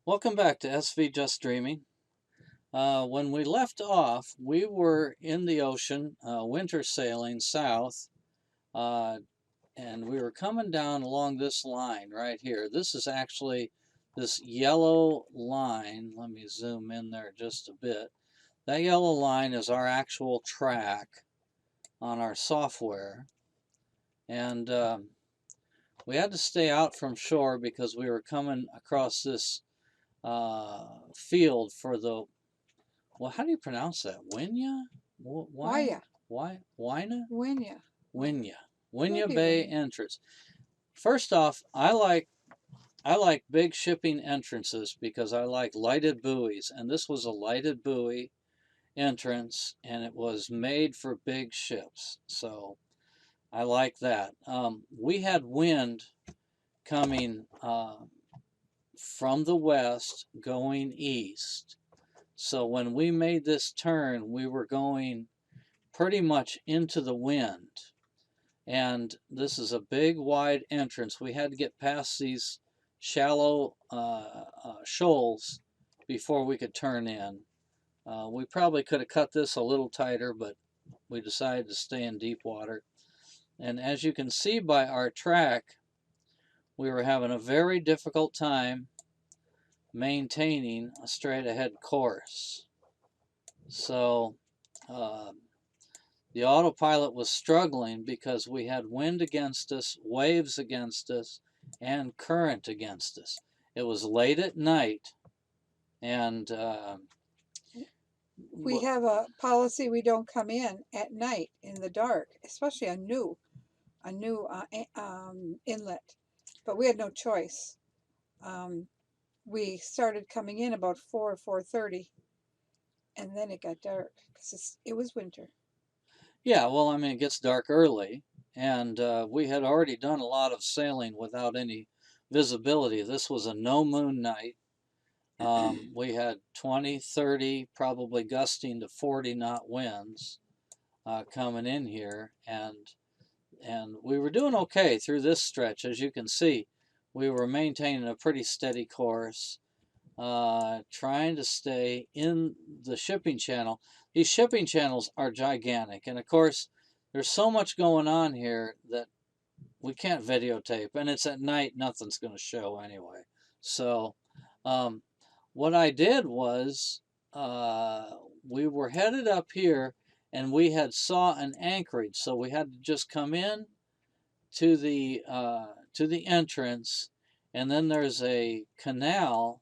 Welcome back to SV Just Dreaming. When we left off, we were in the ocean, winter sailing south, uh, and we were coming down along this line right here. This is actually this yellow line. Let me zoom in there just a bit. That yellow line is our actual track on our software, and we had to stay out from shore because we were coming across this field for the Well, how do you pronounce that? Winya? Why? Waya, Why? Wina? Winya, Winya. Winya maybe Bay Winya. entrance. First off, I like big shipping entrances because I like lighted buoys, and this was a lighted buoy entrance, and it was made for big ships. So I like that. We had wind coming from the west going east. So when we made this turn, we were going pretty much into the wind. And this is a big, wide entrance. We had to get past these shallow shoals before we could turn in. We probably could have cut this a little tighter, but we decided to stay in deep water. And as you can see by our track, we were having a very difficult time maintaining a straight ahead course. So uh, the autopilot was struggling because we had wind against us, waves against us, and current against us. It was late at night, and We have a policy we don't come in at night in the dark, especially a new inlet. But we had no choice. Um, we started coming in about 4:30, and then it got dark because it was winter. yeah, well, I mean, it gets dark early, and we had already done a lot of sailing without any visibility. This was a no moon night. We had 20, 30, probably gusting to 40 knot winds coming in here, and we were doing okay through this stretch. As you can see, we were maintaining a pretty steady course, trying to stay in the shipping channel. These shipping channels are gigantic, and of course, there's so much going on here that we can't videotape, and it's at night, nothing's going to show anyway. So, um, what I did was, uh, we were headed up here, and we had saw an anchorage, so we had to just come in to the entrance, and then there's a canal.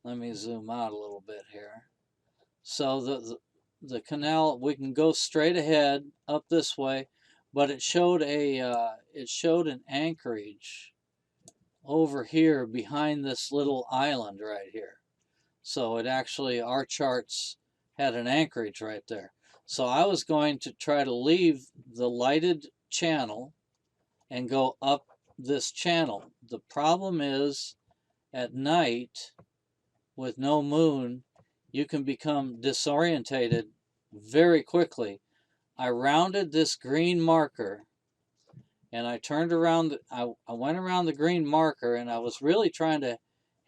Let me zoom out a little bit here. So the canal, we can go straight ahead up this way, but it showed an anchorage over here behind this little island right here. So it actually, our charts had an anchorage right there. So I was going to try to leave the lighted channel and go up this channel. The problem is at night with no moon, you can become disorientated very quickly. I rounded this green marker and I turned around, I went around the green marker, and I was really trying to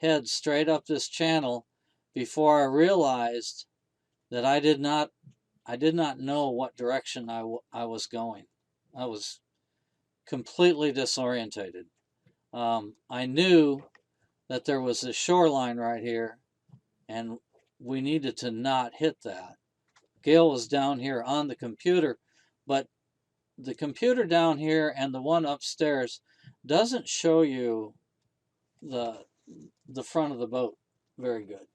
head straight up this channel before I realized that I did not know what direction I was going. I was completely disorientated. I knew that there was a shoreline right here, and we needed to not hit that. Gail was down here on the computer, but the computer down here and the one upstairs doesn't show you the the front of the boat very good,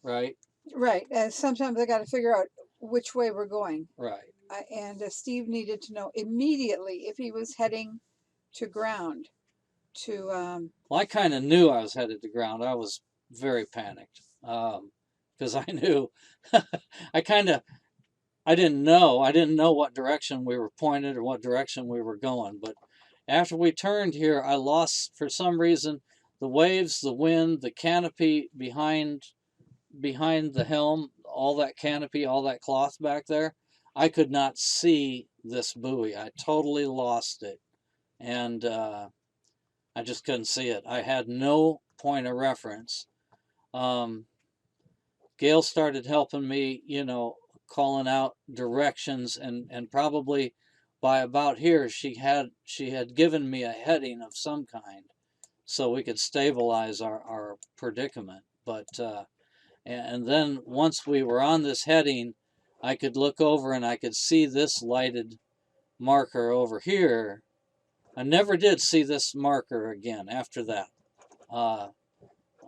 right? Right. And sometimes I got to figure out which way we're going. Right. And Steve needed to know immediately if he was heading to ground. To Well, I kind of knew I was headed to ground. I was very panicked because I knew I kind of I didn't know what direction we were pointed or what direction we were going. But after we turned here, I lost, for some reason, the waves, the wind, the canopy behind the helm, all that canopy, all that cloth back there. I could not see this buoy. I totally lost it, and I just couldn't see it. I had no point of reference. Gail started helping me, calling out directions, and probably by about here she had given me a heading of some kind so we could stabilize our predicament. But and then once we were on this heading, I could look over and I could see this lighted marker over here. I never did see this marker again after that. Uh,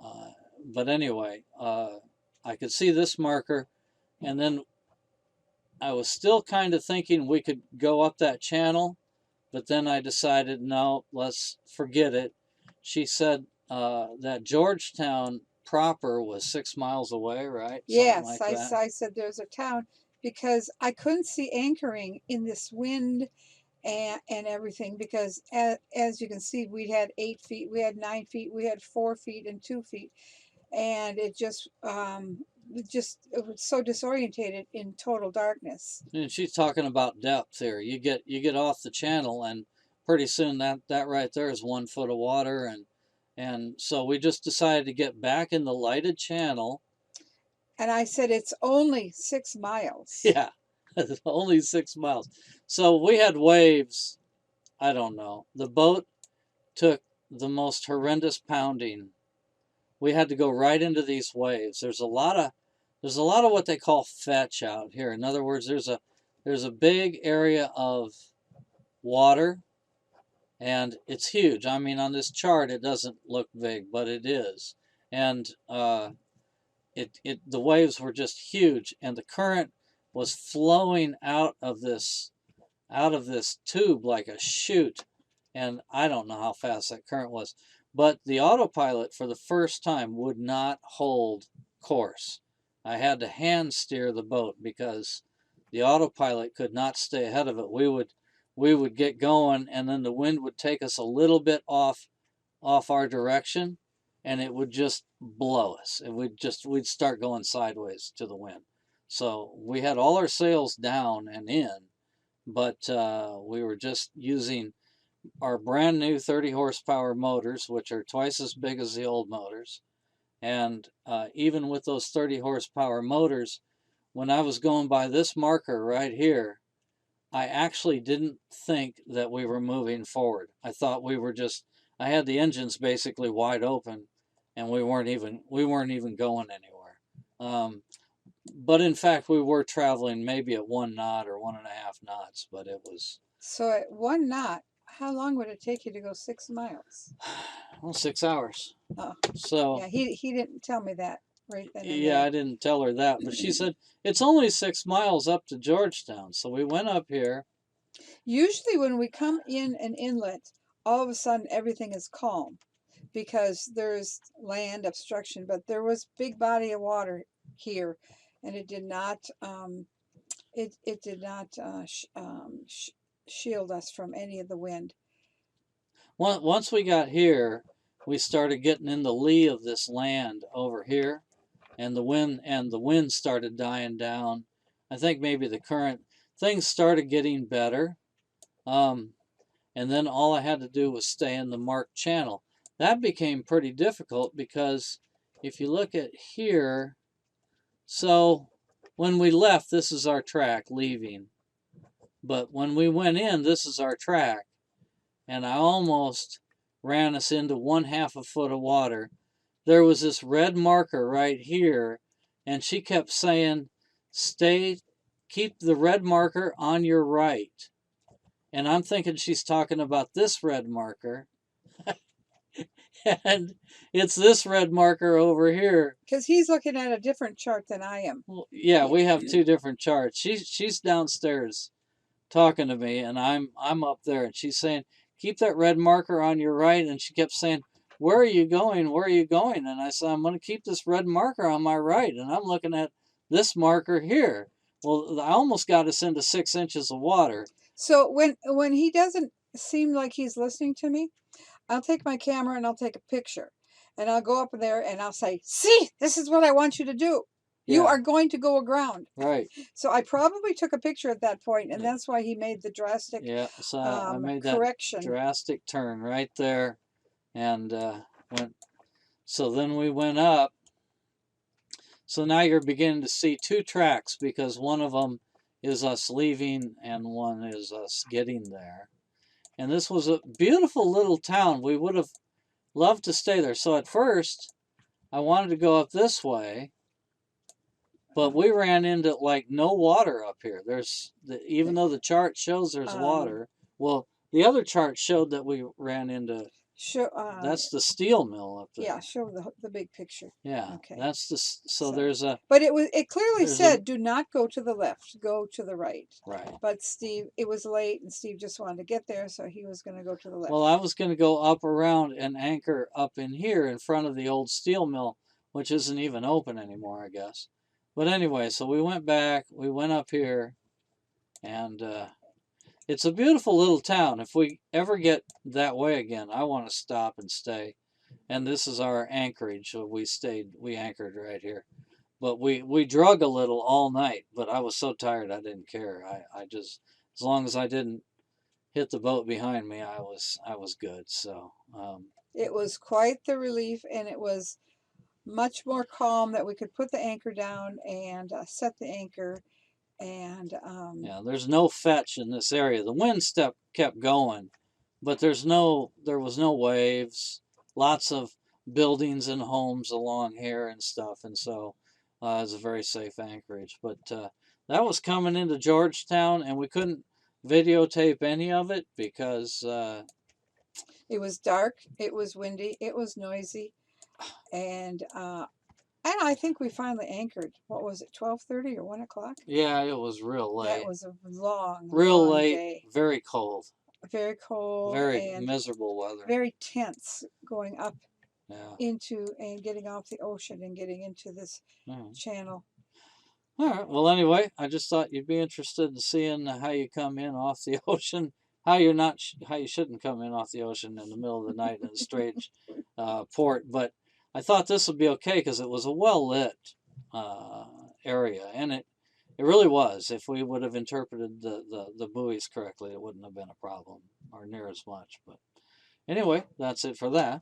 uh, but anyway, I could see this marker, and then I was still kind of thinking we could go up that channel, but then I decided, no, let's forget it. She said that Georgetown proper was 6 miles away, right? Something Yes, like that. I said there's a town because I couldn't see anchoring in this wind and everything because as you can see, we had 8 feet, we had 9 feet, we had 4 feet and 2 feet, and it was so disorientated in total darkness. And she's talking about depth here. You get off the channel, and pretty soon that right there is 1 foot of water, and so we just decided to get back in the lighted channel. And I said, it's only 6 miles. Yeah, only 6 miles. So we had waves. I don't know. The boat took the most horrendous pounding. We had to go right into these waves. There's a lot of what they call fetch out here. In other words, there's a big area of water, and it's huge. I mean, on this chart, it doesn't look big, but it is. And the waves were just huge, and the current was flowing out of this tube like a chute, and I don't know how fast that current was. But the autopilot, for the first time, would not hold course. I had to hand steer the boat because the autopilot could not stay ahead of it. We would get going, and then the wind would take us a little bit off our direction, and it would just blow us. We'd start going sideways to the wind. So we had all our sails down and in, but we were just using our brand new 30 horsepower motors, which are twice as big as the old motors. And even with those 30 horsepower motors, when I was going by this marker right here, I actually didn't think that we were moving forward. I thought I had the engines basically wide open, and we weren't even going anywhere. But in fact, we were traveling maybe at 1 knot or 1.5 knots, but it was, So at 1 knot, how long would it take you to go 6 miles? well, 6 hours. Oh, So yeah, he didn't tell me that right then and yeah, there. I didn't tell her that, but she said it's only 6 miles up to Georgetown. So we went up here. Usually when we come in an inlet, all of a sudden everything is calm because there's land obstruction, but there was big body of water here, and it did not it did not shield us from any of the wind. Once we got here, we started getting in the lee of this land over here, and the wind started dying down. I think maybe the current things started getting better. Um, and then all I had to do was stay in the marked channel. That became pretty difficult because if you look at here, so when we left, this is our track leaving. But when we went in, this is our track. And I almost ran us into 1/2 a foot of water. There was this red marker right here, and she kept saying, keep the red marker on your right. And I'm thinking she's talking about this red marker. And it's this red marker over here. Because he's looking at a different chart than I am. Well, yeah, we have two different charts. She's downstairs talking to me, and I'm up there, and she's saying, keep that red marker on your right. And she kept saying, where are you going? Where are you going? And I said, I'm going to keep this red marker on my right. And I'm looking at this marker here. Well, I almost got us into 6 inches of water. So when he doesn't seem like he's listening to me, I'll take my camera and I'll take a picture, and I'll go up there and I'll say, see, this is what I want you to do. You Yeah. are going to go aground. Right. So I probably took a picture at that point, and that's why he made the drastic Yeah. So I made that correction. drastic turn right there, and went. So then we went up, So now you're beginning to see two tracks because one of them is us leaving and one is us getting there. And this was a beautiful little town. We would have loved to stay there. So at first, I wanted to go up this way, but we ran into like no water up here. Even though the chart shows there's water, well, the other chart showed that we ran into. That's the steel mill up there. Yeah, show the big picture. Yeah, okay. That's the so there's a. But it clearly said do not go to the left, go to the right. Right. But Steve, it was late, and Steve just wanted to get there, so he was going to go to the left. Well, I was going to go up around and anchor up in here in front of the old steel mill, which isn't even open anymore, I guess. But anyway, so we went back, we went up here, and it's a beautiful little town. If we ever get that way again, I want to stop and stay. And this is our anchorage. So we anchored right here. But we drug a little all night, but I was so tired I didn't care. I just, as long as I didn't hit the boat behind me, I was good. So it was quite the relief, and it was much more calm that we could put the anchor down and set the anchor. And yeah, there's no fetch in this area. The wind kept going, but there was no waves. Lots of buildings and homes along here and stuff, and so it's a very safe anchorage. But that was coming into Georgetown, and we couldn't videotape any of it because it was dark, it was windy, it was noisy, and I think we finally anchored. What was it, 12:30 or 1 o'clock? Yeah, it was real late. That was a long, real long late, day. very cold. Very cold. Very and miserable weather. Very tense going up yeah. into and getting off the ocean and getting into this channel. All right. Well, anyway, I just thought you'd be interested in seeing how you come in off the ocean, how you shouldn't come in off the ocean in the middle of the night in a strange port. But I thought this would be okay because it was a well-lit area, and it really was. If we would have interpreted the buoys correctly, it wouldn't have been a problem or near as much. But anyway, that's it for that.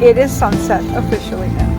It is sunset officially now.